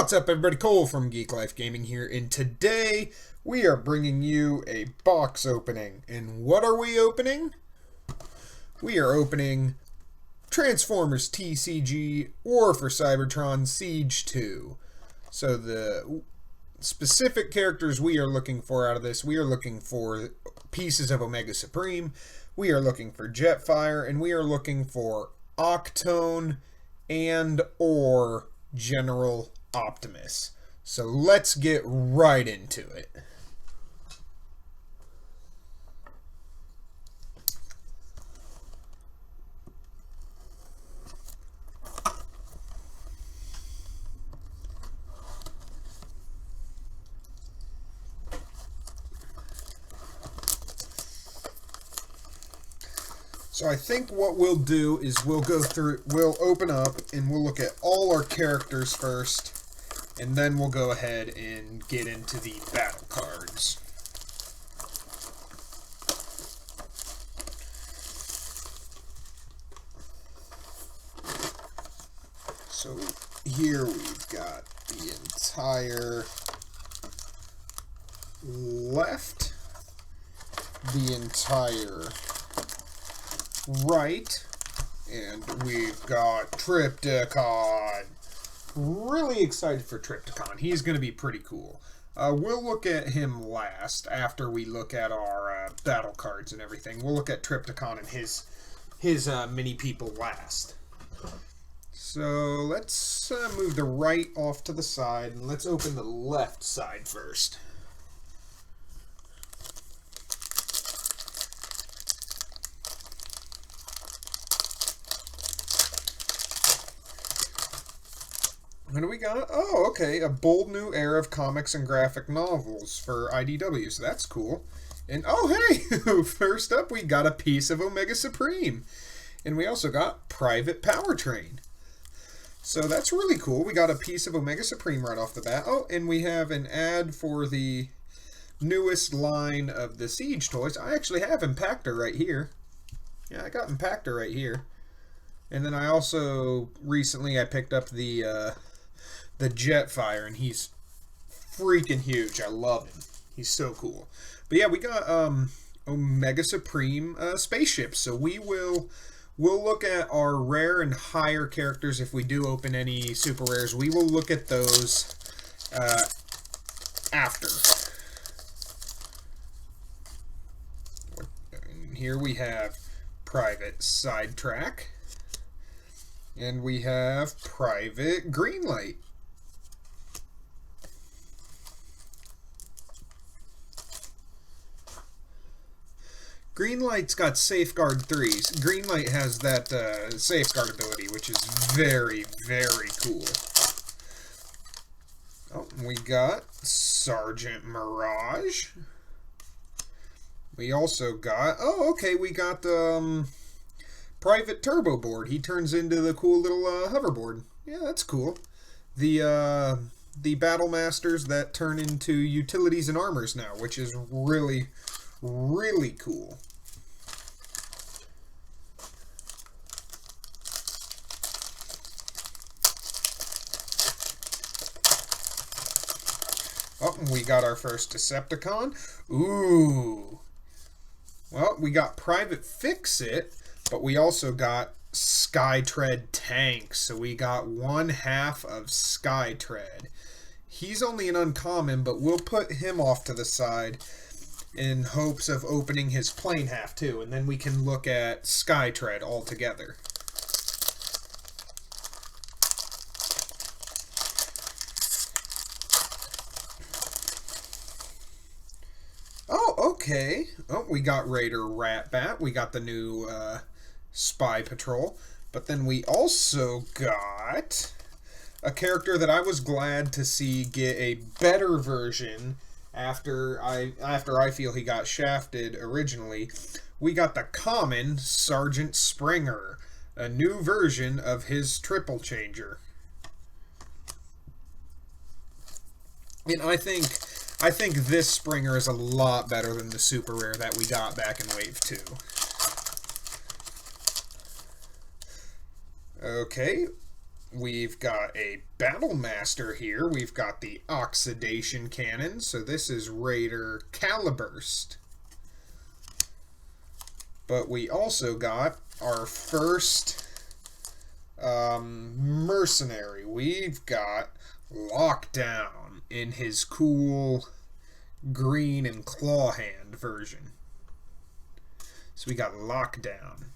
What's up, everybody? Cole from Geek Life Gaming here, and today we are bringing you a box opening. And what are we opening? We are opening Transformers TCG War for Cybertron Siege 2. So the specific characters we are looking for out of this, we are looking for pieces of Omega Supreme, we are looking for Jetfire, and we are looking for Octone and or General Optimus. So let's get right into it. So I think what we'll do is we'll open up and we'll look at all our characters first, and then we'll go ahead and get into the battle cards. So here we've got the entire left, the entire right, and we've got Trypticon. Really excited for Trypticon. He's going to be pretty cool. We'll look at him last after we look at our battle cards and everything. We'll look at Trypticon and his mini people last. So let's move the right off to the side, and let's open the left side first. What do we got? Oh, okay. A bold new era of comics and graphic novels for IDW, so that's cool. And, oh, hey! First up, we got a piece of Omega Supreme. And we also got Private Powertrain. So that's really cool. We got a piece of Omega Supreme right off the bat. Oh, and we have an ad for the newest line of the Siege toys. I actually have Impactor right here. Yeah, I got Impactor right here. And then I also, recently, I picked up the Jetfire, and he's freaking huge. I love him. He's so cool. But yeah, we got Omega Supreme spaceships. So we'll look at our rare and higher characters. If we do open any super rares, we will look at those after. And here we have Private Sidetrack, and we have Private Greenlight. Greenlight's got Safeguard 3s. Greenlight has that Safeguard ability, which is very, very cool. Oh, we got Sergeant Mirage. We also got, oh, okay, we got Private Turbo Board. He turns into the cool little hoverboard. Yeah, that's cool. The Battle Masters that turn into utilities and armors now, which is really, really cool. Oh, we got our first Decepticon. Ooh. Well, we got Private Fix-It, but we also got Skytread Tank. So we got one half of Skytread. He's only an uncommon, but we'll put him off to the side in hopes of opening his plane half too, and then we can look at Skytread all together. Oh, okay. Oh, we got Raider Ratbat. We got the new Spy Patrol. But then we also got a character that I was glad to see get a better version after I feel he got shafted originally. We got the common Sergeant Springer, a new version of his triple changer. And I think this Springer is a lot better than the super rare that we got back in Wave 2. Okay, we've got a Battle Master here. We've got the Oxidation Cannon. So this is Raider Caliburst. But we also got our first mercenary. We've got Lockdown in his cool green and claw hand version. So we got Lockdown.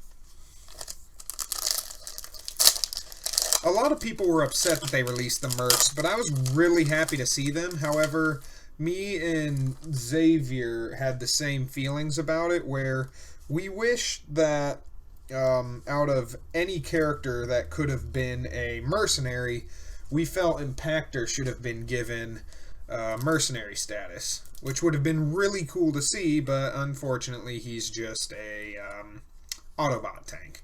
A lot of people were upset that they released the mercs, but I was really happy to see them. However, me and Xavier had the same feelings about it, where we wish that out of any character that could have been a mercenary, we felt Impactor should have been given mercenary status, which would have been really cool to see, but unfortunately he's just a Autobot tank.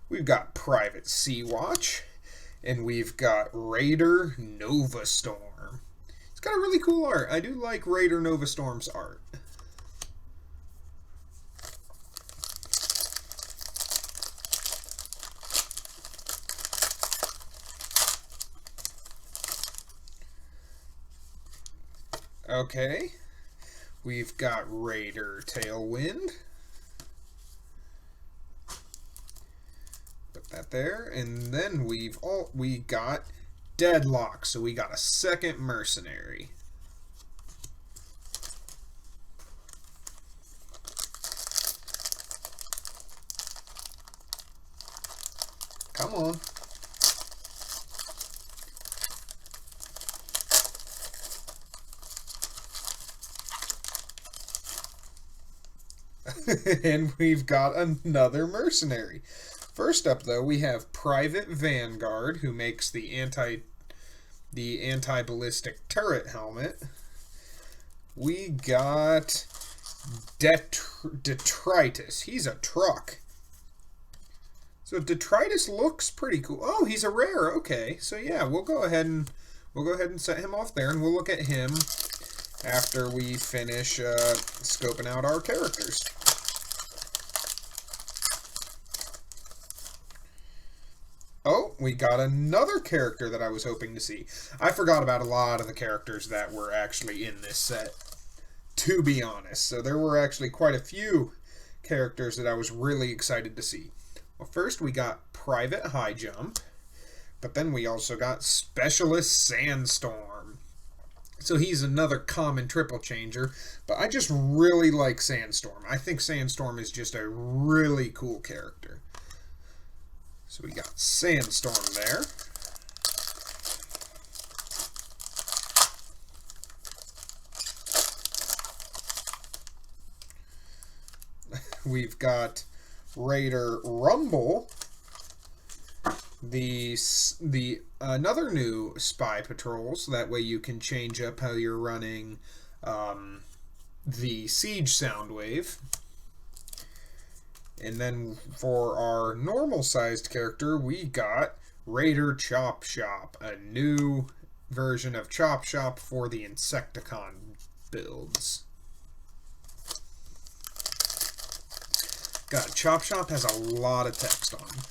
We've got Private Sea-Watch, and we've got Raider Nova Storm. It's got a really cool art. I do like Raider Nova Storm's art. Okay, we've got Raider Tailwind. Put that there, and then we got Deadlock, so we got a second mercenary. Come on. And we've got another mercenary. First up, though, we have Private Vanguard, who makes the anti-ballistic turret helmet. We got Detritus. He's a truck. So Detritus looks pretty cool. Oh, he's a rare. Okay, so yeah, we'll go ahead and set him off there, and we'll look at him after we finish scoping out our characters. Oh, we got another character that I was hoping to see. I forgot about a lot of the characters that were actually in this set, to be honest. So there were actually quite a few characters that I was really excited to see. Well, first we got Private High Jump, but then we also got Specialist Sandstorm. So he's another common triple changer, but I just really like Sandstorm. I think Sandstorm is just a really cool character. So we got Sandstorm there. We've got Raider Rumble, the another new spy patrol, so that way you can change up how you're running the Siege Soundwave. And then for our normal-sized character, we got Raider Chop Shop, a new version of Chop Shop for the Insecticon builds. God, Chop Shop has a lot of text on him.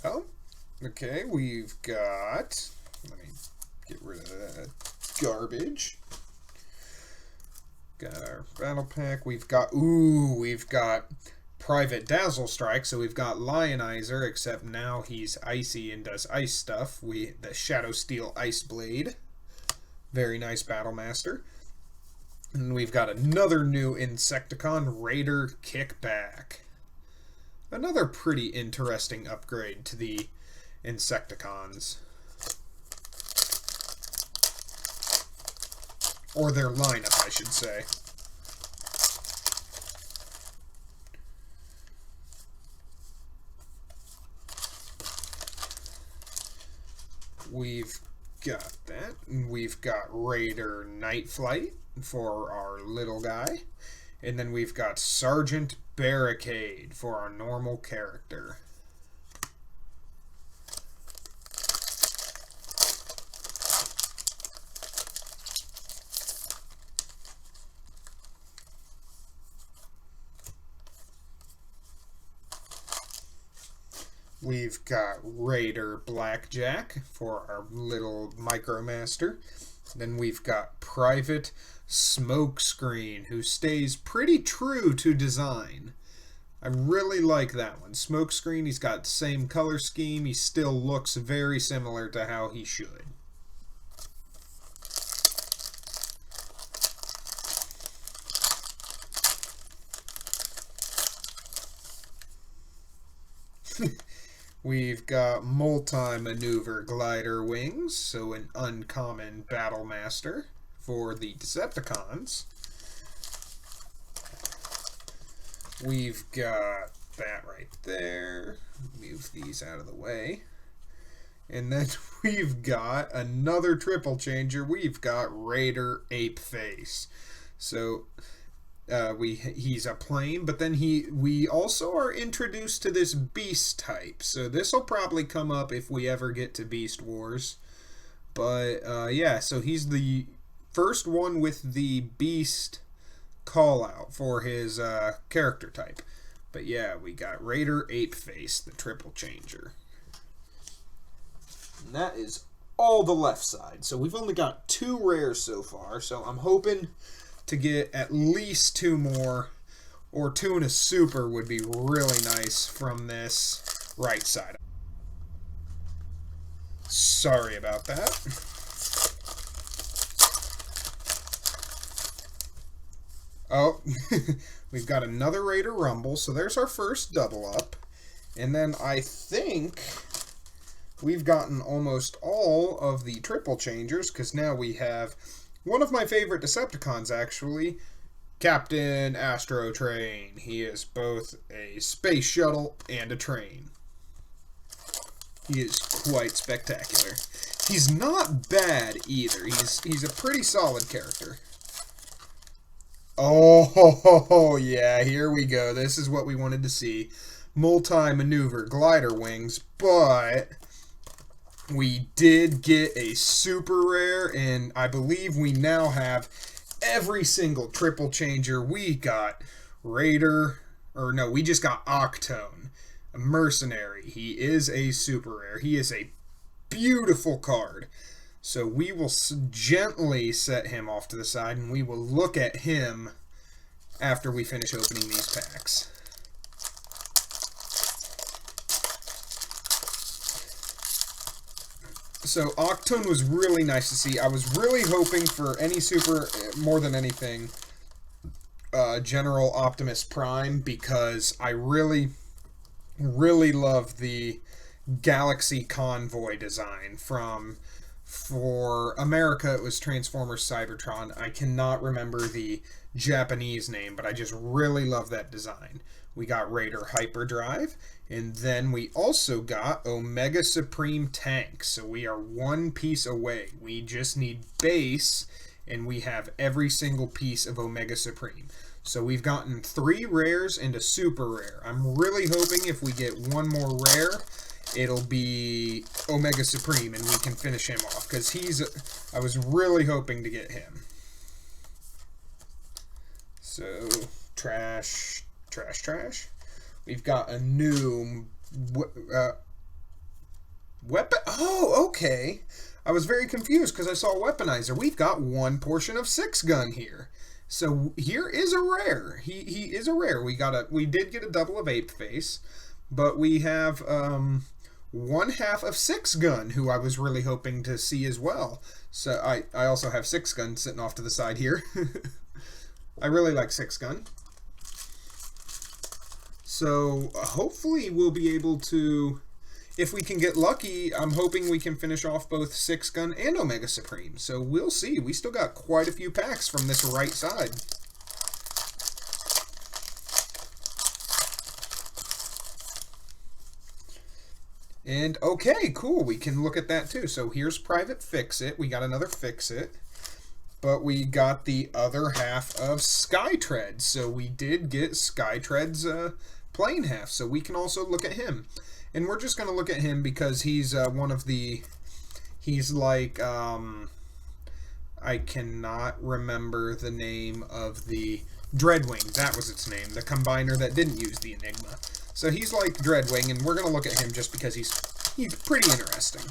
Oh, okay, we've got... Let me get rid of that garbage. Got our battle pack. We've got Private Dazzle Strike. So we've got Lionizer, except now he's icy and does ice stuff. The Shadow Steel Ice Blade. Very nice Battle Master. And we've got another new Insecticon, Raider Kickback. Another pretty interesting upgrade to the Insecticons. Or their lineup, I should say. We've got that. And we've got Raider Night Flight for our little guy. And then we've got Sergeant Barricade for our normal character. We've got Raider Blackjack for our little Micromaster. Then we've got Private Smokescreen, who stays pretty true to design. I really like that one. Smokescreen, he's got the same color scheme. He still looks very similar to how he should. We've got multi-maneuver glider wings, so an uncommon battle master for the Decepticons. We've got that right there. Move these out of the way. And then we've got another triple changer. We've got Raider Apeface. So he's a plane, but then we also are introduced to this beast type. So this will probably come up if we ever get to Beast Wars. But yeah, so he's the first one with the beast call out for his character type. But yeah, we got Raider Apeface, the triple changer. And that is all the left side. So we've only got 2 rares so far. So I'm hoping to get at least 2 more, or 2 and a super would be really nice from this right side. Sorry about that. Oh, we've got another Raider Rumble, so there's our first double up. And then I think we've gotten almost all of the triple changers, because now we have one of my favorite Decepticons, actually, Captain Astro Train. He is both a space shuttle and a train. He is quite spectacular. He's not bad either. He's a pretty solid character. Oh, yeah, here we go. This is what we wanted to see. Multi-maneuver glider wings, but we did get a super rare, and I believe we now have every single triple changer. We got Raider, or no, we just got Octone, a mercenary. He is a super rare. He is a beautiful card. So we will gently set him off to the side, and we will look at him after we finish opening these packs. So Octone was really nice to see. I was really hoping for any super, more than anything, General Optimus Prime, because I really love the Galaxy Convoy design from... For America, it was Transformers Cybertron. I cannot remember the Japanese name, but I just really love that design. We got Raider Hyperdrive, and then we also got Omega Supreme Tank. So we are 1 piece away. We just need base, and we have every single piece of Omega Supreme. So we've gotten 3 rares and a super rare. I'm really hoping if we get 1 more rare, it'll be Omega Supreme, and we can finish him off, because I was really hoping to get him. So, trash. We've got a new weapon. Oh, okay. I was very confused because I saw Weaponizer. We've got 1 portion of 6 gun here. So here is a rare. He is a rare. We did get a double of Apeface, but we have 1/2 of 6 gun, who I was really hoping to see as well. So I also have 6 gun sitting off to the side here. I really like 6 gun. So hopefully we'll be able to, if we can get lucky, I'm hoping we can finish off both 6 gun and Omega Supreme. So we'll see. We still got quite a few packs from this right side. And okay, cool, we can look at that too. So here's Private Fix-It. We got another Fix-It. But we got the other half of Skytread. So we did get Skytread's plane half. So we can also look at him. And we're just going to look at him because he's one of the... He's like... I cannot remember the name of the Dreadwing. That was its name. The combiner that didn't use the Enigma. So he's like Dreadwing, and we're going to look at him just because he's pretty interesting.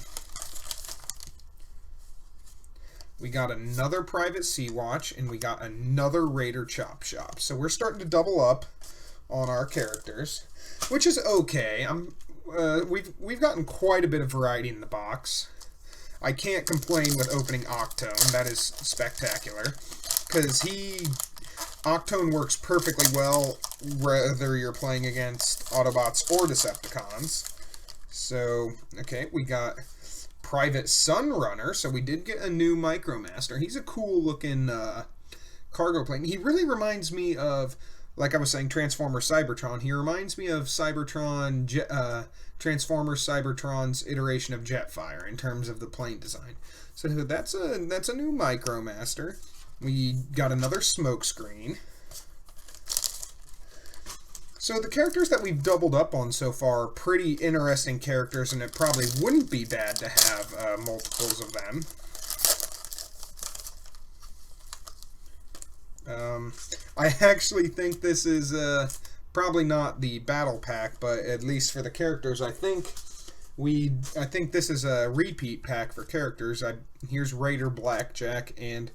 We got another Private Sea Watch, and we got another Raider Chop Shop. So we're starting to double up on our characters, which is okay. We've gotten quite a bit of variety in the box. I can't complain with opening Octone. That is spectacular, because Octone works perfectly well whether you're playing against Autobots or Decepticons. So, okay, we got Private Sunrunner, so we did get a new Micromaster. He's a cool-looking cargo plane. He really reminds me of, like I was saying, Transformers Cybertron. He reminds me of Cybertron, Transformers Cybertron's iteration of Jetfire in terms of the plane design. So that's a new Micromaster. We got another Smokescreen. So the characters that we've doubled up on so far are pretty interesting characters, and it probably wouldn't be bad to have multiples of them. I actually think this is probably not the battle pack, but at least for the characters, I think this is a repeat pack for characters. Here's Raider Blackjack and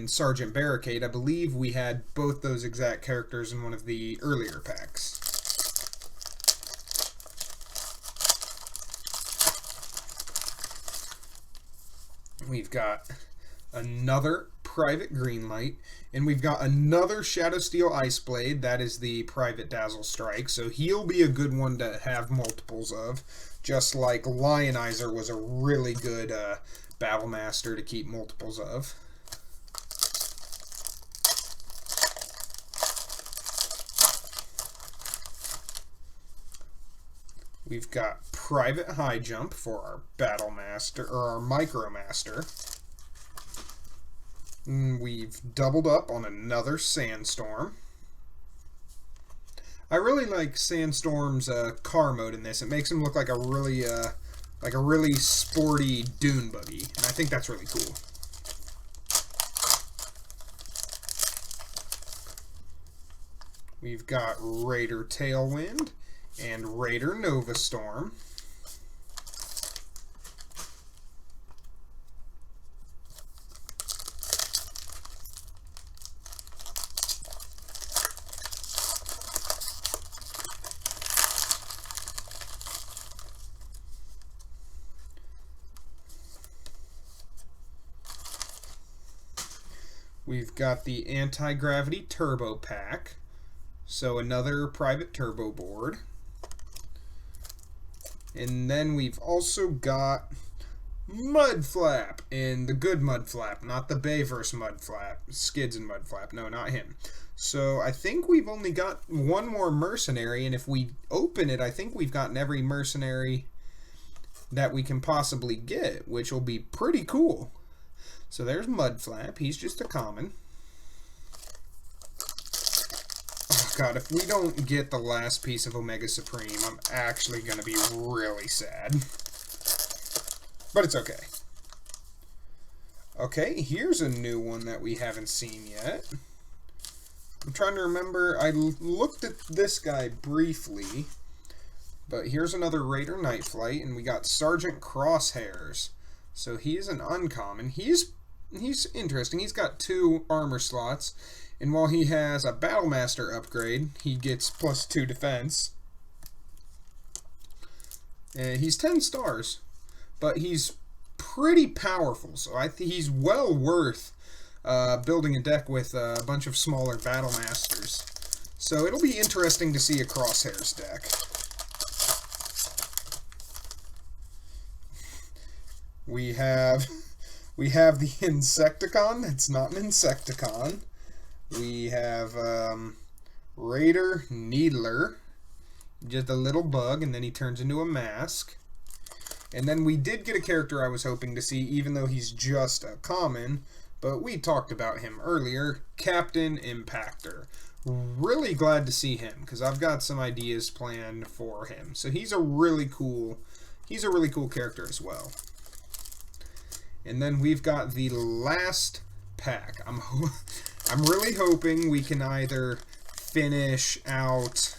Sergeant Barricade. I believe we had both those exact characters in one of the earlier packs. We've got another Private Greenlight, and we've got another Shadow Steel Ice Blade. That is the Private Dazzle Strike, so he'll be a good one to have multiples of, just like Lionizer was a really good Battle Master to keep multiples of. We've got Private High Jump for our Battle Master, or our Micromaster. We've doubled up on another Sandstorm. I really like Sandstorm's car mode in this. It makes him look like a really sporty dune buggy, and I think that's really cool. We've got Raider Tailwind and Raider Nova Storm. We've got the Anti-Gravity Turbo Pack, so another Private Turbo board. And then we've also got Mudflap, and the good Mudflap, not the Bayverse Mudflap, Skids and Mudflap, no, not him. So I think we've only got one more mercenary, and if we open it, I think we've gotten every mercenary that we can possibly get, which will be pretty cool. So there's Mudflap, he's just a common. Oh god, if we don't get the last piece of Omega Supreme, I'm actually going to be really sad. But it's okay. Okay, here's a new one that we haven't seen yet. I'm trying to remember, I looked at this guy briefly, but here's another Raider Night Flight, and we got Sergeant Crosshairs. So he is an uncommon. He's interesting. He's got 2 armor slots, and while he has a Battlemaster upgrade, he gets +2 defense. He's 10 stars, but he's pretty powerful, so I think he's well worth building a deck with a bunch of smaller Battlemasters. So it'll be interesting to see a Crosshairs deck. We have the Insecticon. It's not an Insecticon. We have Raider Needler, just a little bug, and then he turns into a mask. And then we did get a character I was hoping to see, even though he's just a common, but we talked about him earlier, Captain Impactor. Really glad to see him, because I've got some ideas planned for him. So he's a really cool character as well. And then we've got the last pack. I'm really hoping we can either finish out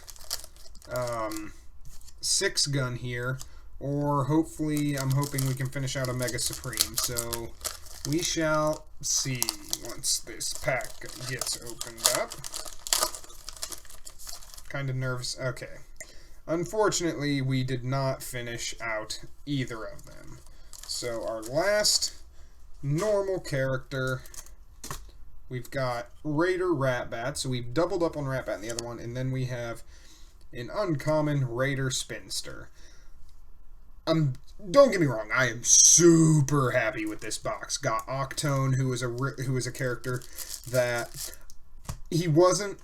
6-gun here, or hopefully I'm hoping we can finish out Omega Supreme. So we shall see once this pack gets opened up. Kind of nervous. Okay. Unfortunately, we did not finish out either of them. So our last normal character, we've got Raider Ratbat. So we've doubled up on Ratbat in the other one, and then we have an uncommon Raider Spinster. Don't get me wrong, I am super happy with this box. Got Octone, who is a character that he wasn't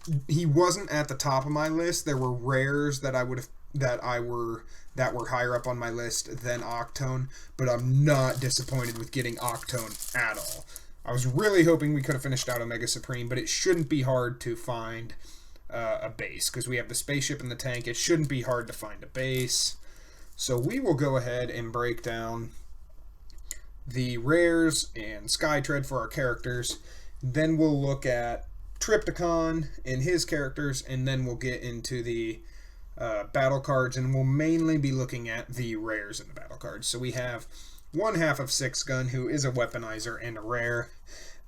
at the top of my list. There were rares that were higher up on my list than Octone, but I'm not disappointed with getting Octone at all. I was really hoping we could have finished out Omega Supreme, but it shouldn't be hard to find a base because we have the spaceship and the tank. It shouldn't be hard to find a base. So we will go ahead and break down the rares and Skytread for our characters. Then we'll look at Trypticon and his characters, and then we'll get into the battle cards, and we'll mainly be looking at the rares in the battle cards. So we have one half of 6-gun, who is a weaponizer and a rare.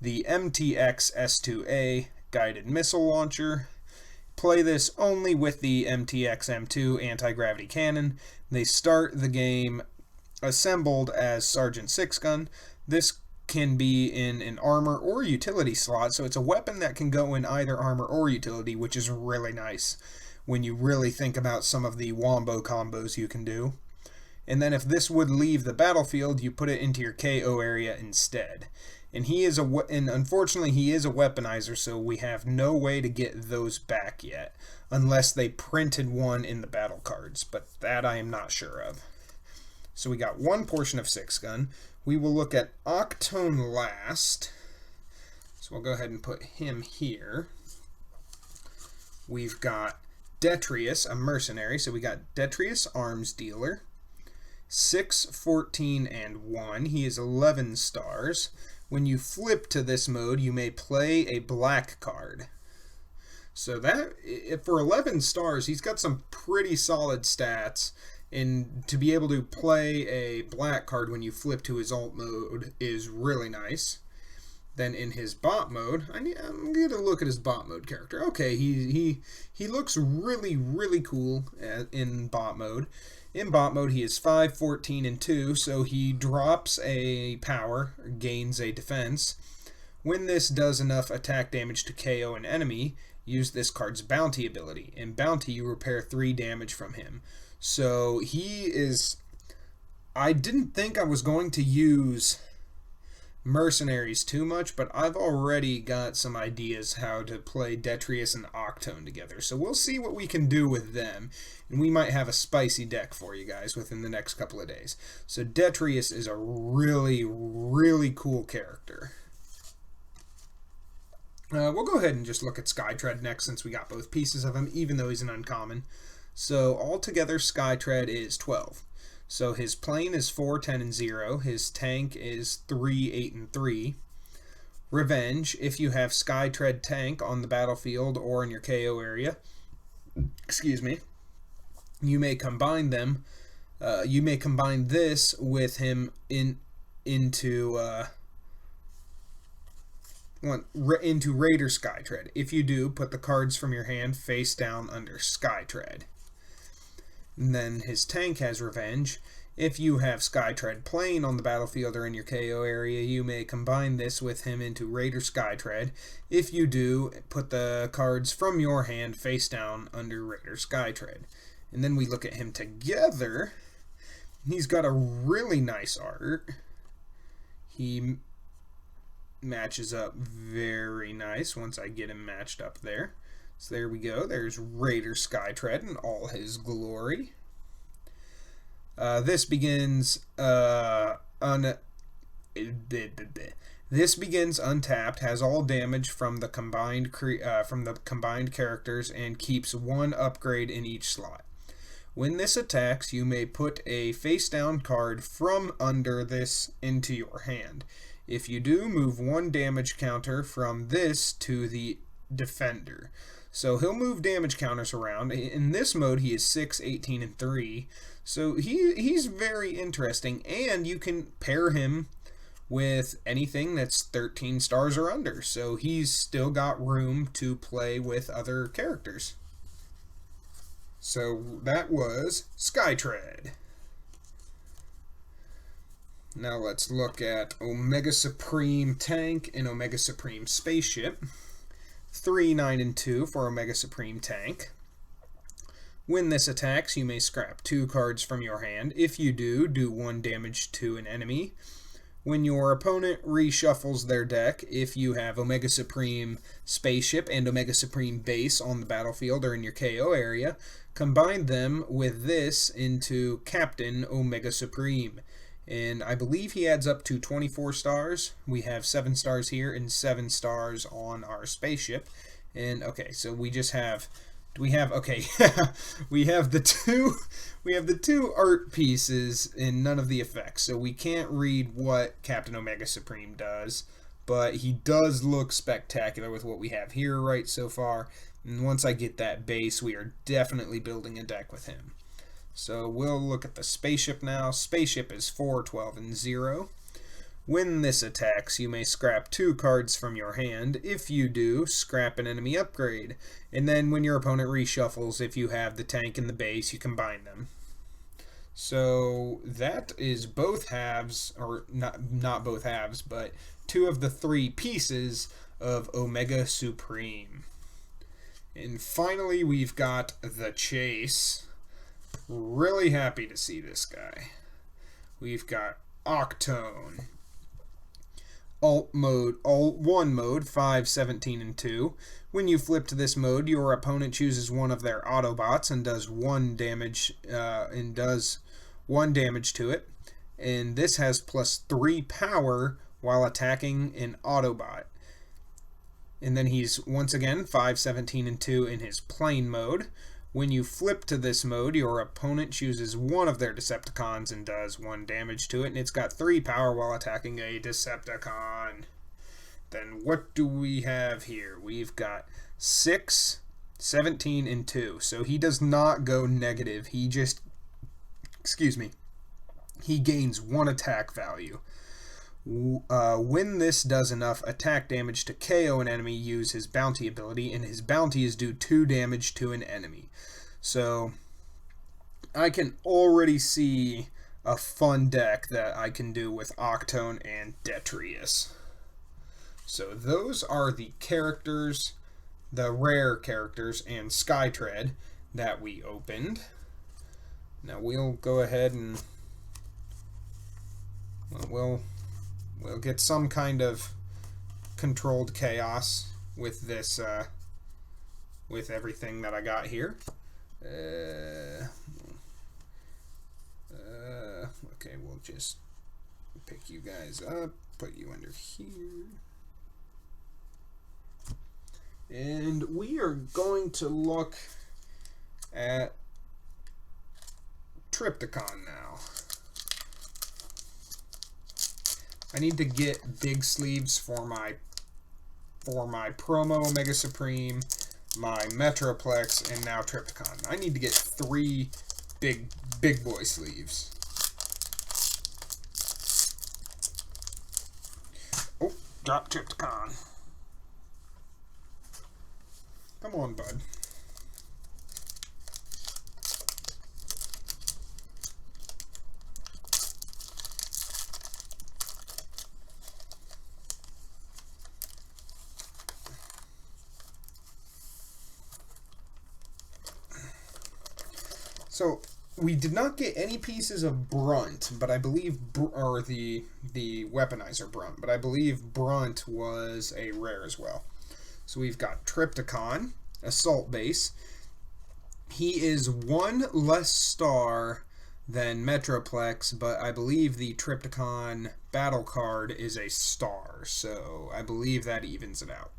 The MTX S2A guided missile launcher. Play this only with the MTX M2 anti-gravity cannon. They start the game assembled as Sergeant 6-gun. This can be in an armor or utility slot, so it's a weapon that can go in either armor or utility, which is really nice when you really think about some of the wombo combos you can do. And then if this would leave the battlefield, you put it into your KO area instead. And unfortunately he is a weaponizer, so we have no way to get those back yet, unless they printed one in the battle cards, but that I am not sure of. So we got one portion of 6-gun. We will look at Octone last. So we'll go ahead and put him here. We've got Detrius, a mercenary. So we got Detrius, arms dealer. 6, 14, and 1. He is 11 stars. When you flip to this mode, you may play a black card. So that, for 11 stars, he's got some pretty solid stats. And to be able to play a black card when you flip to his alt mode is really nice. Then in his bot mode, I'm going to look at his bot mode character. Okay, he looks really, really cool in bot mode. In bot mode, he is 5, 14, and 2, so he drops a power, gains a defense. When this does enough attack damage to KO an enemy, use this card's bounty ability. In bounty, you repair 3 damage from him. So he is... I didn't think I was going to use mercenaries too much, but I've already got some ideas how to play Detrius and Octone together. So we'll see what we can do with them, and we might have a spicy deck for you guys within the next couple of days. So Detrius is a really, really cool character. We'll go ahead and just look at Skytread next, since we got both pieces of him, even though he's an uncommon. So altogether, Skytread is 12. So his plane is 4, 10, and 0. His tank is 3, 8, and 3. Revenge, if you have Skytread tank on the battlefield or in your KO area, excuse me, you may combine them. You may combine this with him into Raider Skytread. If you do, put the cards from your hand face down under Skytread. And then his tank has Revenge. If you have Skytread plane on the battlefield or in your KO area, you may combine this with him into Raider Skytread. If you do, put the cards from your hand face down under Raider Skytread. And then we look at him together. He's got a really nice art. He matches up very nice once I get him matched up there. So there we go. There's Raider Skytread in all his glory. This begins untapped, has all damage from the combined characters, and keeps 1 upgrade in each slot. When this attacks, you may put a face-down card from under this into your hand. If you do, move 1 damage counter from this to the defender. So he'll move damage counters around. In this mode, he is 6, 18, and 3. So he's very interesting, and you can pair him with anything that's 13 stars or under. So he's still got room to play with other characters. So that was Skytread. Now let's look at Omega Supreme Tank and Omega Supreme Spaceship. 3, 9, and 2 for Omega Supreme Tank. When this attacks, you may scrap 2 cards from your hand. If you do, do 1 damage to an enemy. When your opponent reshuffles their deck, if you have Omega Supreme Spaceship and Omega Supreme Base on the battlefield or in your KO area, combine them with this into Captain Omega Supreme. And I believe he adds up to 24 stars. We have 7 stars here and 7 stars on our spaceship. And okay, so we just have, do we have, okay, we have the two art pieces and none of the effects. So we can't read what Captain Omega Supreme does, but he does look spectacular with what we have here right so far. And once I get that base, we are definitely building a deck with him. So we'll look at the spaceship now. Spaceship is 4, 12, and 0. When this attacks, you may scrap 2 cards from your hand. If you do, scrap an enemy upgrade. And then when your opponent reshuffles, if you have the tank and the base, you combine them. So that is both halves, or not both halves, but 2 of the 3 pieces of Omega Supreme. And finally, we've got the Chase. Really happy to see this guy. We've got Octone. Alt 1 mode, 5, 17, and 2. When you flip to this mode, your opponent chooses one of their Autobots and does 1 damage to it. And this has +3 power while attacking an Autobot. And then he's once again 5, 17, and 2 in his plane mode. When you flip to this mode, your opponent chooses one of their Decepticons and does 1 damage to it, and it's got 3 power while attacking a Decepticon. Then what do we have here? We've got 6, 17, and 2. So he does not go negative. He just, he gains 1 attack value. When this does enough attack damage to KO an enemy, use his bounty ability, and his bounty is do 2 damage to an enemy. So I can already see a fun deck that I can do with Octone and Detrius. So those are the characters, the rare characters, and Skytread that we opened. Now we'll go ahead and we'll get some kind of controlled chaos with this, with everything that I got here. Okay, we'll just pick you guys up, put you under here. And we are going to look at Trypticon now. I need to get big sleeves for my promo Omega Supreme, my Metroplex, and now Trypticon. I need to get 3 big boy sleeves. Oh, drop Trypticon. Come on, bud. So we did not get any pieces of Brunt, but I believe, or the weaponizer Brunt, but I believe Brunt was a rare as well. So we've got Trypticon, Assault Base. He is 1 less star than Metroplex, but I believe the Trypticon battle card is a star, so I believe that evens it out.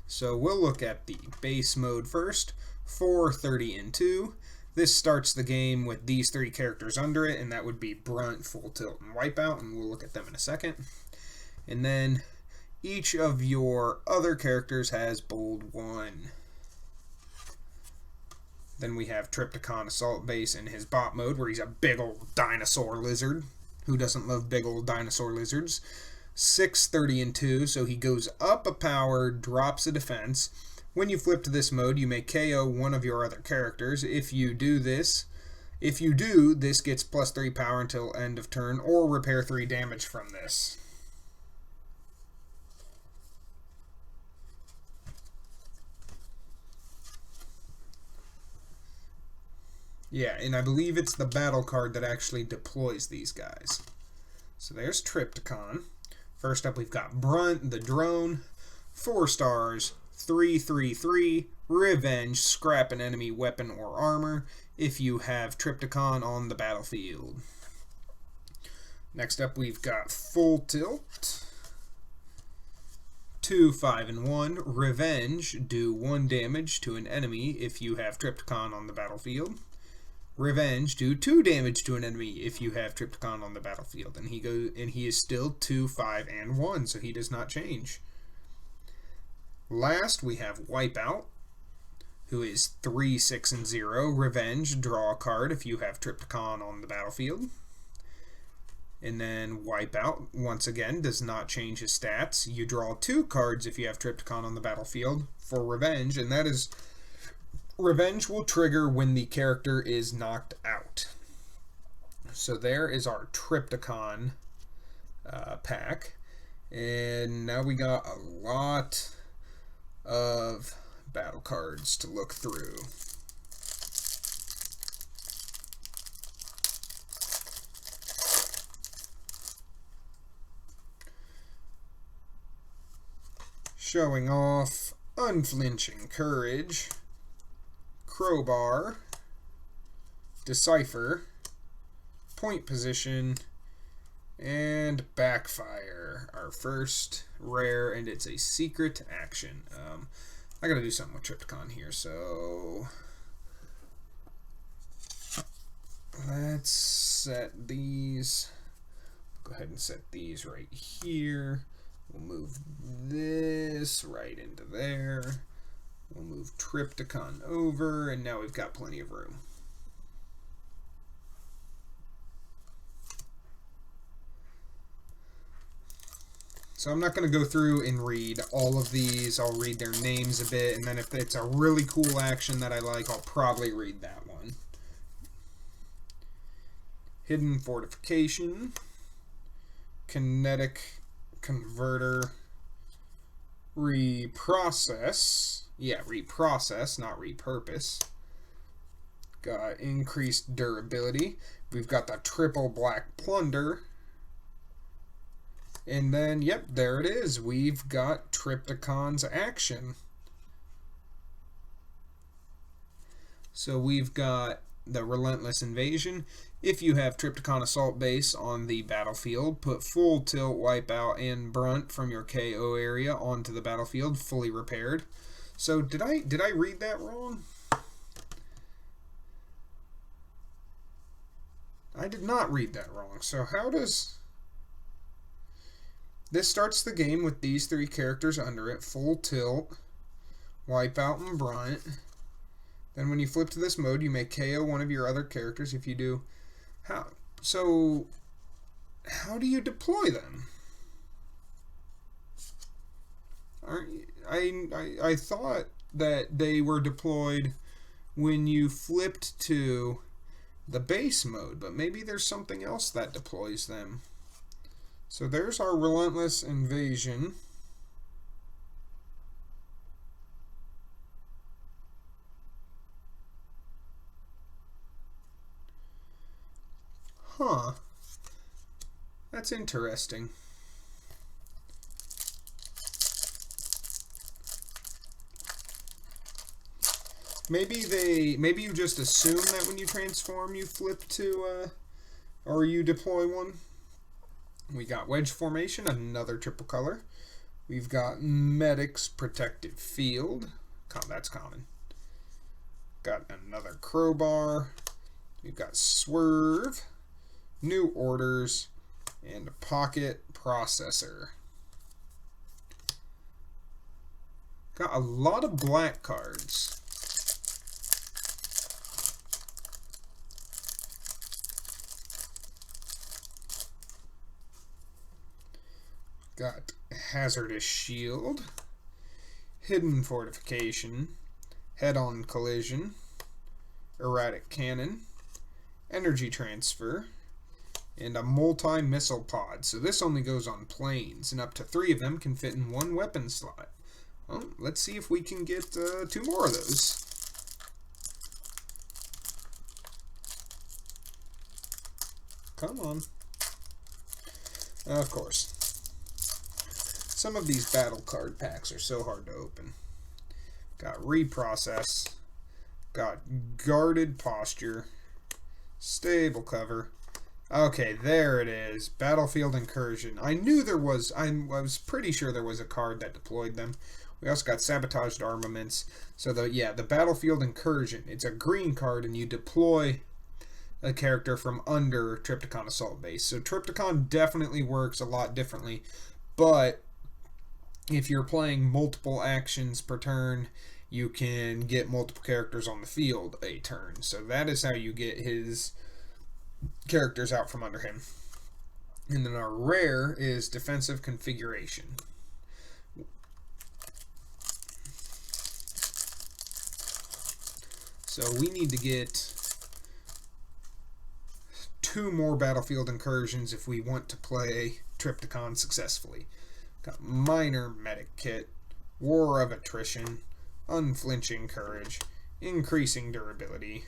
So we'll look at the base mode first. 4, 30, and 2. This starts the game with these 3 characters under it, and that would be Brunt, Full Tilt, and Wipeout, and we'll look at them in a second. And then each of your other characters has bold 1. Then we have Trypticon Assault Base in his bot mode, where he's a big old dinosaur lizard. Who doesn't love big old dinosaur lizards? 630 and 2, so he goes up a power, drops a defense. When you flip to this mode, you may KO one of your other characters. If you do, this gets plus 3 power until end of turn, or repair 3 damage from this. Yeah, and I believe it's the battle card that actually deploys these guys. So there's Trypticon. First up, we've got Brunt, the drone. 4 stars, 3/3/3, Revenge, scrap an enemy weapon or armor if you have Trypticon on the battlefield. Next up, we've got Full Tilt. 2, 5, and 1. Revenge, do 1 damage to an enemy if you have Trypticon on the battlefield. Revenge, do 2 damage to an enemy if you have Trypticon on the battlefield. And he is still 2, 5, and 1, so he does not change. Last, we have Wipeout, who is 3, 6, and 0. Revenge, draw a card if you have Trypticon on the battlefield. And then Wipeout, once again, does not change his stats. You draw 2 cards if you have Trypticon on the battlefield for Revenge, and that is... Revenge will trigger when the character is knocked out. So there is our Trypticon pack. And now we got a lot of battle cards to look through. Showing off Unflinching Courage, Crowbar, Decipher, Point Position, and Backfire. Our first rare, and it's a secret action. I gotta do something with Trypticon here, so let's set these. Go ahead and set these right here. We'll move this right into there. We'll move Trypticon over, and now we've got plenty of room. So I'm not going to go through and read all of these. I'll read their names a bit, and then if it's a really cool action that I like, I'll probably read that one. Hidden Fortification, Kinetic Converter, Reprocess. Yeah, reprocess, not repurpose. Got increased durability. We've got the triple black plunder. And then, yep, there it is. We've got Trypticon's action. So we've got the Relentless Invasion. If you have Trypticon Assault Base on the battlefield, put Full Tilt, Wipeout, and Brunt from your KO area onto the battlefield, fully repaired. So did I read that wrong? I did not read that wrong. So how does... This starts the game with these 3 characters under it. Full Tilt, Wipeout, and Brunt. Then when you flip to this mode, you may KO one of your other characters if you do. How do you deploy them? I thought that they were deployed when you flipped to the base mode, but maybe there's something else that deploys them. So there's our Relentless Invasion. Huh. That's interesting. Maybe you just assume that when you transform you flip to or you deploy one. We got Wedge Formation, another triple color. We've got Medic's Protective Field. That's common. Got another Crowbar. We've got Swerve, New Orders, and Pocket Processor. Got a lot of black cards. Got hazardous shield, hidden fortification, head-on collision, erratic cannon, energy transfer, and a multi-missile pod. So this only goes on planes, and up to 3 of them can fit in 1 weapon slot. Well, let's see if we can get 2 more of those. Come on. Of course. Some of these battle card packs are so hard to open. Got reprocess, got guarded posture, stable cover. Okay, there it is. Battlefield incursion. I knew there was, I was pretty sure there was a card that deployed them. We also got sabotaged armaments. So the battlefield incursion. It's a green card and you deploy a character from under Trypticon Assault Base. So Trypticon definitely works a lot differently, but if you're playing multiple actions per turn, you can get multiple characters on the field a turn. So that is how you get his characters out from under him. And then our rare is defensive configuration. So we need to get 2 more battlefield incursions if we want to play Trypticon successfully. Got minor medic kit, war of attrition, unflinching courage, increasing durability,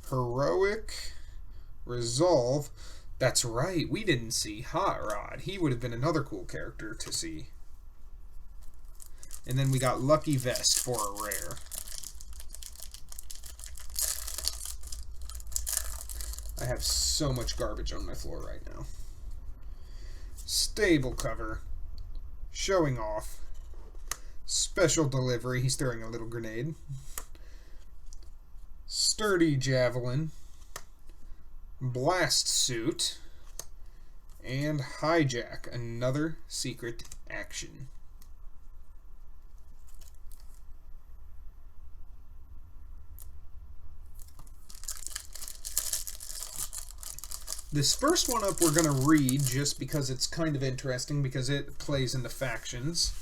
heroic resolve. That's right, we didn't see Hot Rod. He would have been another cool character to see. And then we got lucky vest for a rare. I have so much garbage on my floor right now. Stable cover. Showing off. Special delivery. He's throwing a little grenade. Sturdy javelin. Blast suit. And hijack. Another secret action. This first one up we're going to read just because it's kind of interesting because it plays into factions.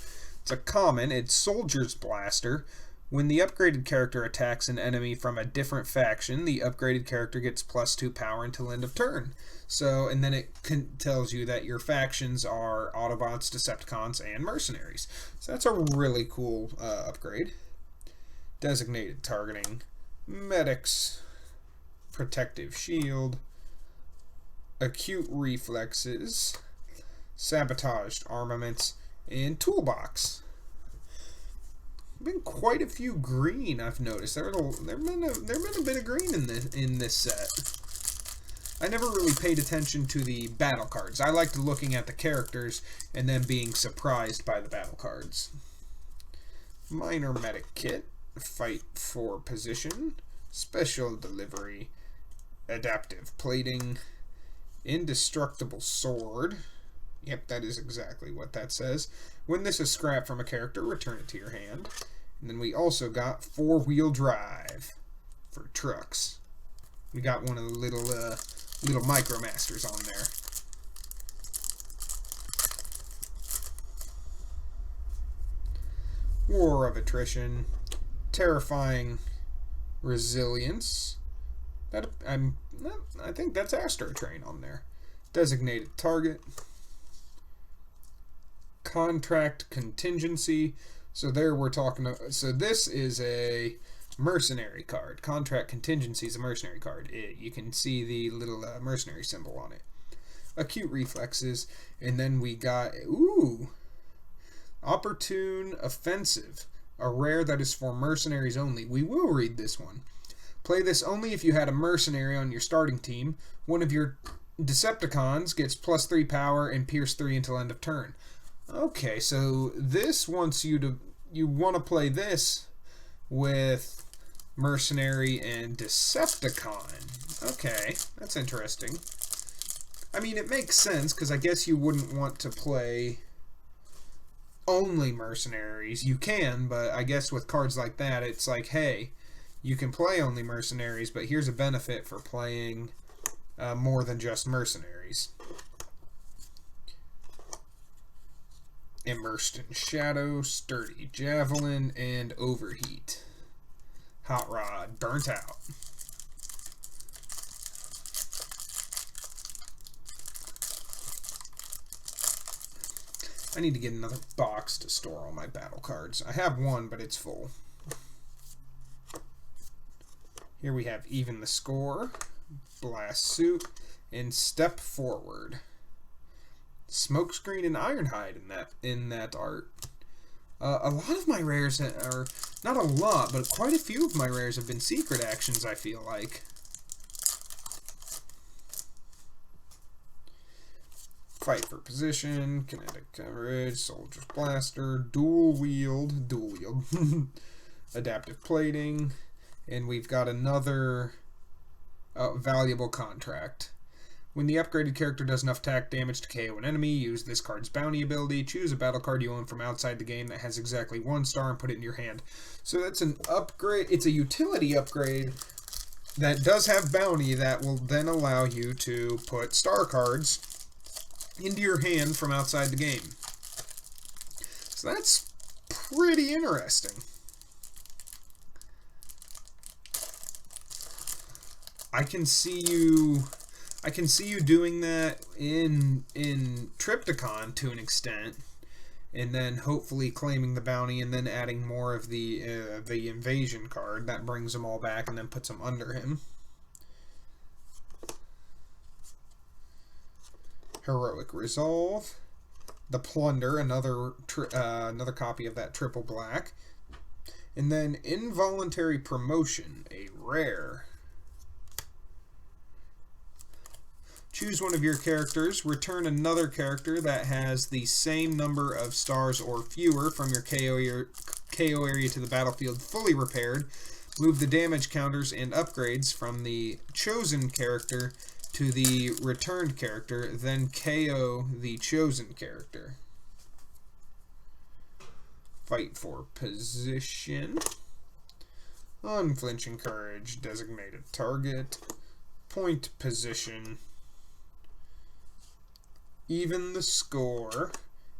It's a common. It's Soldier's Blaster. When the upgraded character attacks an enemy from a different faction, the upgraded character gets +2 power until end of turn. So, and then it tells you that your factions are Autobots, Decepticons, and Mercenaries. So that's a really cool upgrade. Designated targeting. Medics. Protective shield. Acute reflexes, sabotaged armaments, and toolbox. Been quite a few green I've noticed. There been a bit of green in this set. I never really paid attention to the battle cards. I liked looking at the characters and then being surprised by the battle cards. Minor medic kit, fight for position, special delivery, adaptive plating. Indestructible sword. Yep, that is exactly what that says. When this is scrapped from a character, return it to your hand. And then we also got 4-wheel drive for trucks. We got one of the little Micromasters on there. War of attrition. Terrifying resilience. I think that's Astro Train on there. Designated target. Contract contingency. So there we're talking about, so this is a mercenary card. Contract contingency is a mercenary card. You can see the little mercenary symbol on it. Acute reflexes. And then we got, opportune offensive. A rare that is for mercenaries only. We will read this one. Play this only if you had a mercenary on your starting team. One of your Decepticons gets +3 power and Pierce 3 until end of turn. Okay, so this wants you to... You want to play this with Mercenary and Decepticon. Okay, that's interesting. I mean, it makes sense, because I guess you wouldn't want to play only Mercenaries. You can, but I guess with cards like that, it's like, hey... You can play only Mercenaries, but here's a benefit for playing more than just Mercenaries. Immersed in Shadow, Sturdy Javelin, and Overheat. Hot Rod, Burnt Out. I need to get another box to store all my battle cards. I have one, but it's full. Here we have Even the Score, Blast Suit, and Step Forward. Smokescreen and Ironhide in that art. A lot of my rares are, not a lot, but quite a few of my rares have been secret actions, I feel like. Fight for Position, Kinetic Coverage, Soldier's Blaster, Dual Wield, Adaptive Plating, and we've got another Valuable Contract. When the upgraded character does enough attack damage to KO an enemy, use this card's bounty ability. Choose a battle card you own from outside the game that has exactly 1 star and put it in your hand. So that's an upgrade. It's a utility upgrade that does have bounty that will then allow you to put star cards into your hand from outside the game. So that's pretty interesting. I can see you doing that in Triptychon to an extent, and then hopefully claiming the bounty and then adding more of the invasion card that brings them all back and then puts them under him. Heroic Resolve, the Plunder, another copy of that triple black, and then Involuntary Promotion, a rare. Choose one of your characters, return another character that has the same number of stars or fewer from your KO area to the battlefield fully repaired. Move the damage counters and upgrades from the chosen character to the returned character, then KO the chosen character. Fight for Position. Unflinching Courage, Designated Target, Point Position, Even the Score,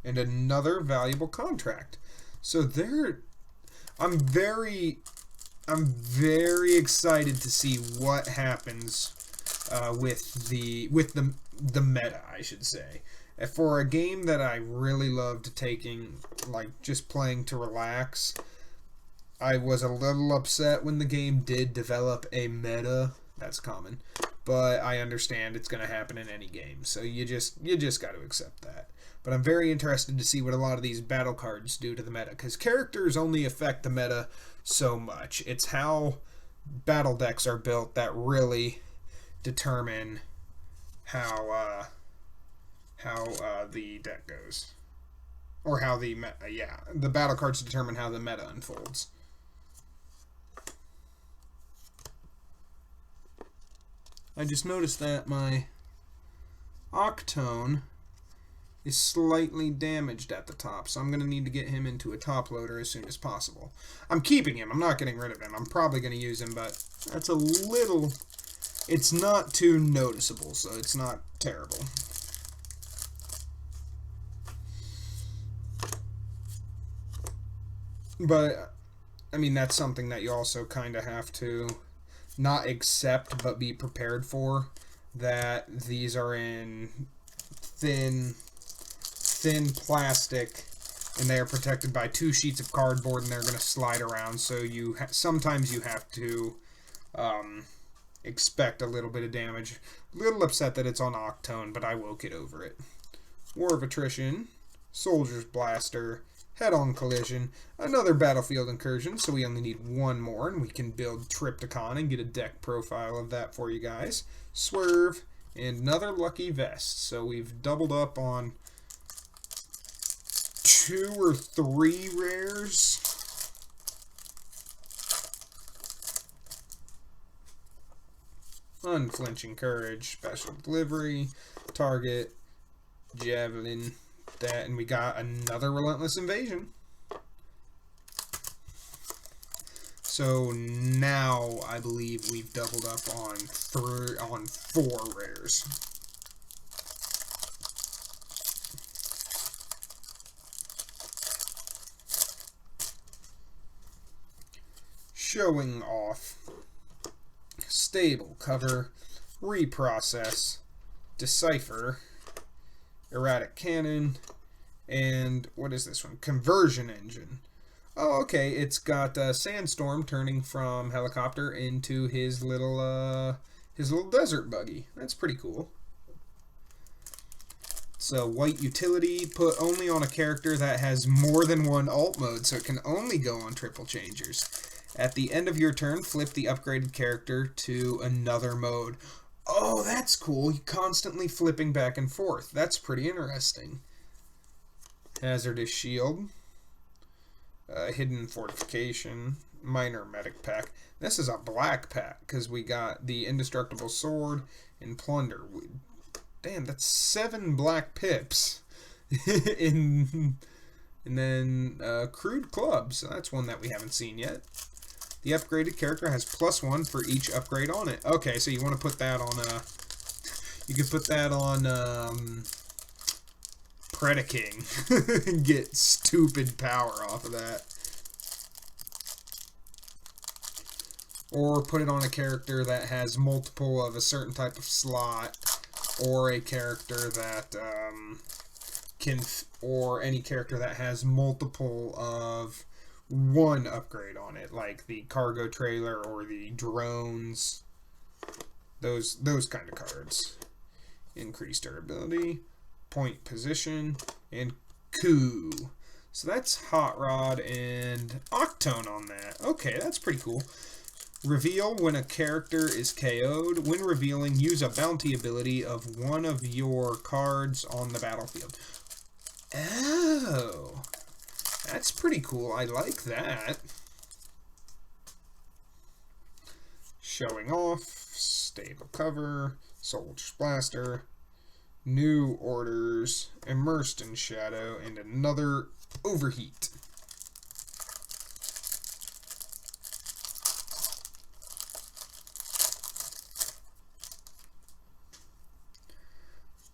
and another Valuable Contract. So I'm very excited to see what happens with the meta, I should say. For a game that I really loved taking, like just playing to relax, I was a little upset when the game did develop a meta. That's common, but I understand it's going to happen in any game, so you just got to accept that. But I'm very interested to see what a lot of these battle cards do to the meta, because characters only affect the meta so much. It's how battle decks are built that really determine how the deck goes, or how the battle cards determine how the meta unfolds. I just noticed that my Octone is slightly damaged at the top, so I'm going to need to get him into a top loader as soon as possible. I'm keeping him. I'm not getting rid of him. I'm probably going to use him, but that's a little... It's not too noticeable, so it's not terrible. But, I mean, that's something that you also kind of have to not accept, but be prepared for, that these are in thin plastic, and they are protected by 2 sheets of cardboard, and they're going to slide around, so sometimes you have to expect a little bit of damage. A little upset that it's on Octone, but I will get over it. War of Attrition, Soldier's Blaster, Head-on Collision, another Battlefield Incursion, so we only need 1 more, and we can build Triptychon and get a deck profile of that for you guys. Swerve, and another Lucky Vest, so we've doubled up on 2 or 3 rares. Unflinching Courage, Special Delivery, Target, Javelin, that, and we got another Relentless Invasion. So now I believe we've doubled up on 4 rares. Showing off. Stable cover. Reprocess. Decipher. Erratic cannon. And what is this one? Conversion engine. Oh, okay. It's got Sandstorm turning from helicopter into his little desert buggy. That's pretty cool. So white utility, put only on a character that has more than one alt mode, so it can only go on triple changers. At the end of your turn, flip the upgraded character to another mode. Oh, that's cool. You're constantly flipping back and forth. That's pretty interesting. Hazardous shield. Hidden fortification. Minor medic pack. This is a black pack because we got the indestructible sword and plunder. Damn, that's 7 black pips. And then crude clubs. So that's one that we haven't seen yet. The upgraded character has +1 for each upgrade on it. Okay, so you want to put that on you could put that on Predaking and get stupid power off of that. Or put it on a character that has multiple of a certain type of slot, or a character that or any character that has multiple of one upgrade on it, like the cargo trailer or the drones. Those kind of cards. Increased durability, point position, and coup. So that's Hot Rod and Octone on that. Okay, that's pretty cool. Reveal when a character is KO'd. When revealing, use a bounty ability of one of your cards on the battlefield. Oh, that's pretty cool. I like that. Showing off, stable cover, Soldier's Blaster, new orders, immersed in shadow, and another overheat.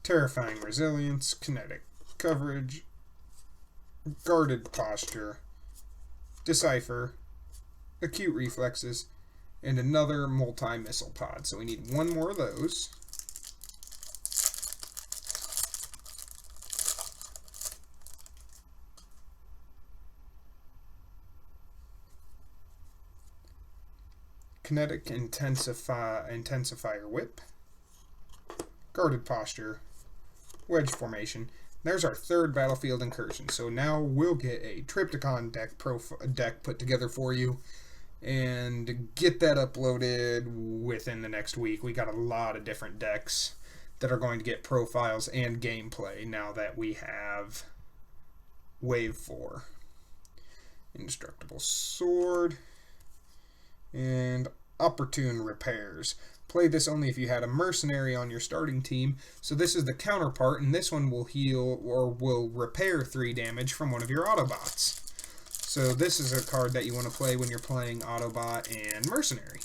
Terrifying resilience, kinetic coverage, guarded posture, decipher, acute reflexes, and another multi-missile pod. So we need one more of those. Kinetic intensifier whip, guarded posture, wedge formation. There's our third battlefield incursion. So now we'll get a Triptychon deck put together for you and get that uploaded within the next week. We got a lot of different decks that are going to get profiles and gameplay now that we have Wave 4. Indestructible Sword and Opportune Repairs. Play this only if you had a mercenary on your starting team. So this is the counterpart, and this one will heal or will repair 3 damage from one of your Autobots. So this is a card that you want to play when you're playing Autobot and Mercenary.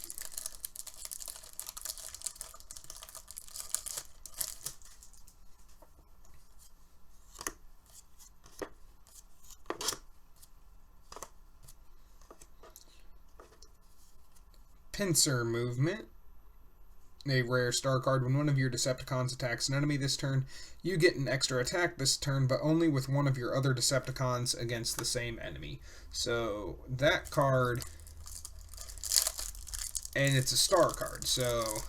Pincer Movement. A rare star card. When one of your Decepticons attacks an enemy this turn, you get an extra attack this turn, but only with one of your other Decepticons against the same enemy. So that card, and it's a star card, so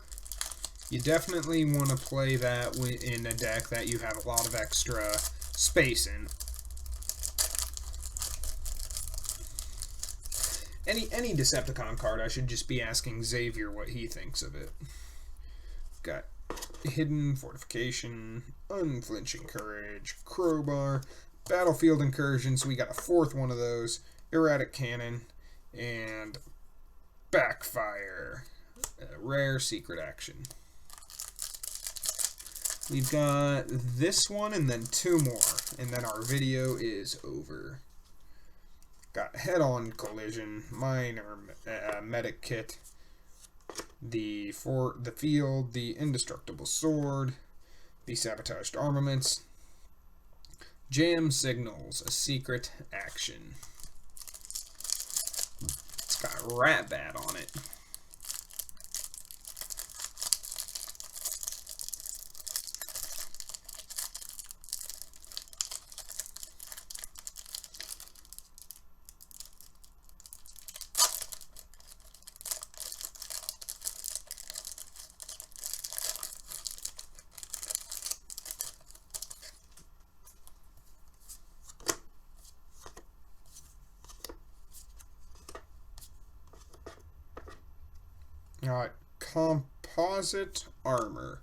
you definitely want to play that in a deck that you have a lot of extra space in. Any Decepticon card, I should just be asking Xavier what he thinks of it. Got Hidden Fortification, Unflinching Courage, Crowbar, Battlefield Incursion, so we got a 4th one of those, Erratic Cannon, and Backfire, a rare secret action. We've got this one and then 2 more, and then our video is over. Got Head-On Collision, Minor Medic Kit, the field, the Indestructible Sword, the Sabotaged Armaments, Jam Signals, a secret action. Got Rat Bat on it. Alright, Composite Armor.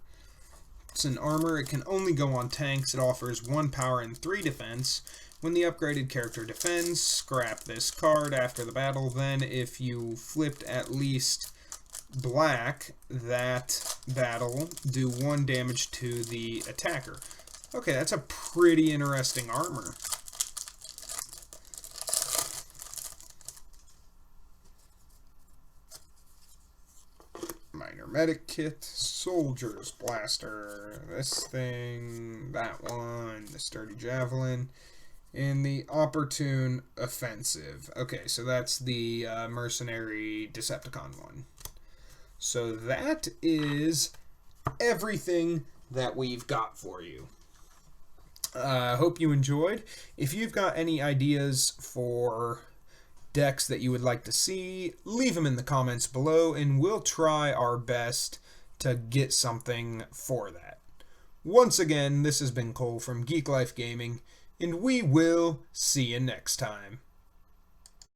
It's an armor. It can only go on tanks. It offers 1 power and 3 defense. When the upgraded character defends, scrap this card after the battle. Then, if you flipped at least black that battle, do 1 damage to the attacker. Okay, that's a pretty interesting armor. Minor Medic Kit, Soldier's Blaster, this thing, that one, the Sturdy Javelin, and the Opportune Offensive. Okay, so that's the Mercenary Decepticon one. So that is everything that we've got for you. I hope you enjoyed. If you've got any ideas for decks that you would like to see, leave them in the comments below, and we'll try our best to get something for that. Once again, this has been Cole from Geek Life Gaming, and we will see you next time.